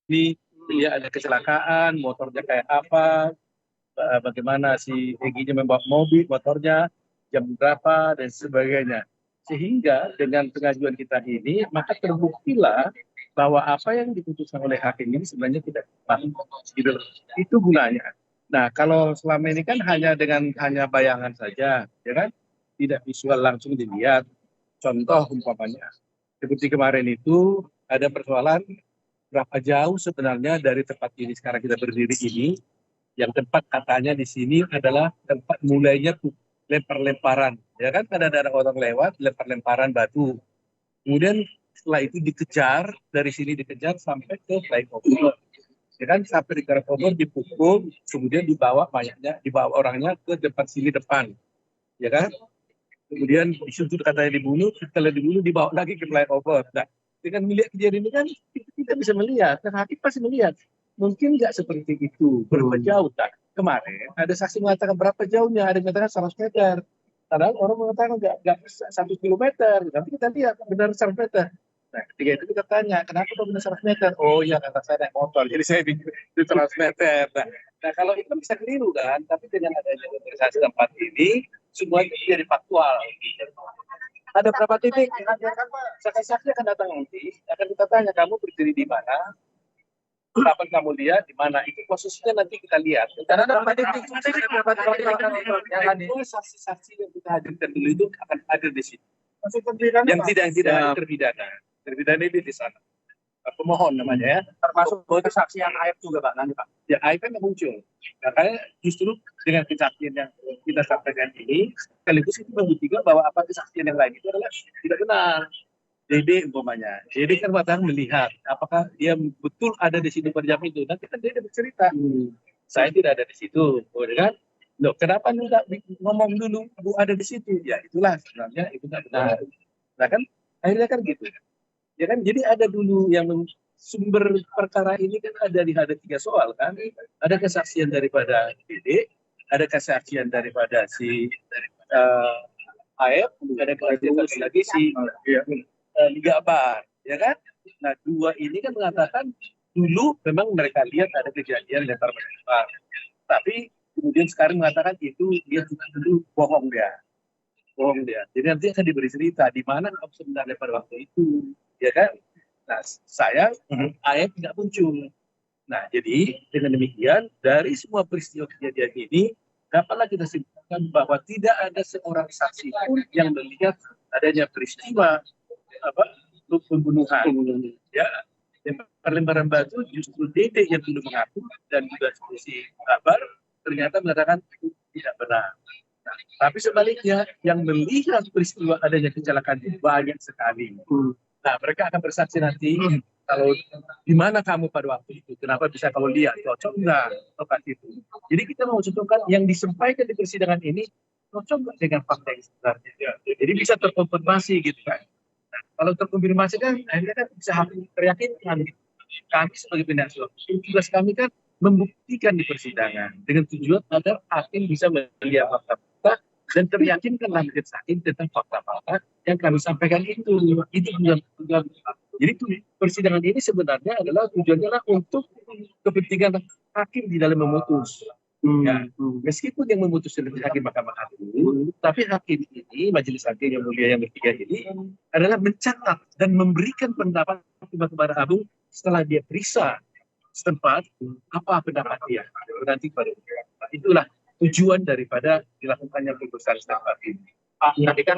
ini dia ada kecelakaan, motornya kayak apa, bagaimana si Egy-nya membawa mobil, motornya, jam berapa, dan sebagainya. Sehingga dengan pengajuan kita ini, maka terbuktilah bahwa apa yang diputuskan oleh hakim ini sebenarnya tidak tepat. Gitu. Itu gunanya. Nah, kalau selama ini kan hanya bayangan saja, ya kan? Tidak visual langsung dilihat. Contoh umpamanya, seperti kemarin itu ada persoalan berapa jauh sebenarnya dari tempat ini sekarang kita berdiri ini, yang tempat katanya di sini adalah tempat mulainya tuh lempar-lemparan, ya kan? Ada orang lewat lempar-lemparan batu, kemudian setelah itu dikejar dari sini, dikejar sampai ke flyover, ya kan? Sampai di flyover dipukul, kemudian dibawa mayatnya, dibawa orangnya ke depan sini depan, ya kan? Kemudian di situ katanya dibunuh, setelah dibunuh dibawa lagi ke flyover. Nah, dengan melihat kejadian ini kan kita bisa melihat, dan hakim pasti melihat, mungkin nggak seperti itu, berapa jauh. Tak? Kemarin ada saksi mengatakan berapa jauhnya, ada yang mengatakan 100 meter. Padahal orang mengatakan nggak 1 kilometer. Nanti kita lihat benar 100 meter. Nah, ketika itu kita tanya, kenapa kok benar 100 meter? Oh iya, kata saya naik motor, jadi saya pikir itu 100 meter. Nah, kalau itu bisa keliru kan, tapi dengan adanya organisasi tempat ini, semua itu jadi faktual. Ada berapa titik? Saksi-saksi akan datang nanti, akan kita tanya kamu berdiri di mana, kapan kamu lihat, di mana. Itu posisinya nanti kita lihat. Karena ada berapa titik? Yang saksi-saksi yang kita hadirkan dulu itu akan ada di situ. Yang tidak terpidana. Terpidana itu di sana. Pemohon namanya ya, termasuk kesaksian AF juga Pak nanti Pak. Ya AF kan muncul, makanya justru dengan kesaksian yang kita sampaikan ini, sekaligus itu membuktikan bahwa apa kesaksian yang lain itu adalah tidak benar. Dede umpamanya, Dede kan matang melihat apakah dia betul ada di situ pada jam itu. Nanti kan Dede bercerita, saya tidak ada di situ, kan? Loh, kenapa enggak ngomong dulu Bu ada di situ? Ya itulah sebenarnya itu tidak benar. Nah kan akhirnya kan gitu. Ya kan, jadi ada dulu yang sumber perkara ini kan ada 3 soal kan, ada kesaksian daripada Dede, ada kesaksian daripada si AF, ada kesaksian lagi si Liga Bar, ya kan? Nah 2 ini kan mengatakan dulu memang mereka lihat ada kejadian lempar melempar, tapi kemudian sekarang mengatakan itu dia dulu bohong dia. Jadi nanti akan diberi cerita di mana kamu sebenarnya pada waktu itu, ya kan? Nah, saya ayat tidak muncul. Nah, jadi dengan demikian dari semua peristiwa kejadian ini dapatlah kita simpulkan bahwa tidak ada seorang saksi pun yang melihat adanya peristiwa pembunuhan. Ya, lembaran batu justru Dede yang dulu mengaku dan juga si kabar ternyata mengatakan itu tidak benar. Nah, tapi sebaliknya yang melihat peristiwa adanya kecelakaan itu banyak sekali. Nah, mereka akan bersaksi nanti kalau di mana kamu pada waktu itu, kenapa bisa kamu lihat, cocok nggak lokasi itu. Jadi kita mau contohkan yang disampaikan di persidangan ini cocok nggak dengan fakta yang sebenarnya. Jadi bisa terkonfirmasi gitu kan. Nah, kalau terkonfirmasi kan akhirnya kan bisa teryakinkan. Kami sebagai penasihat hukum, tugas kami kan membuktikan di persidangan dengan tujuan agar hakim bisa melihat fakta-fakta dan teryakinkan majelis hakim tentang fakta-fakta yang kami sampaikan itu tujuan. Jadi persidangan ini sebenarnya adalah tujuannya adalah untuk kepentingan hakim di dalam memutus. Ya, meskipun yang memutus adalah hakim Mahkamah Agung, tapi hakim ini, majelis hakim yang mulia yang ketiga ini adalah mencatat dan memberikan pendapat kepada Agung setelah dia periksa setempat apa pendapat dia nanti pada itulah tujuan daripada dilakukannya pemeriksaan setempat ini. Tadi kan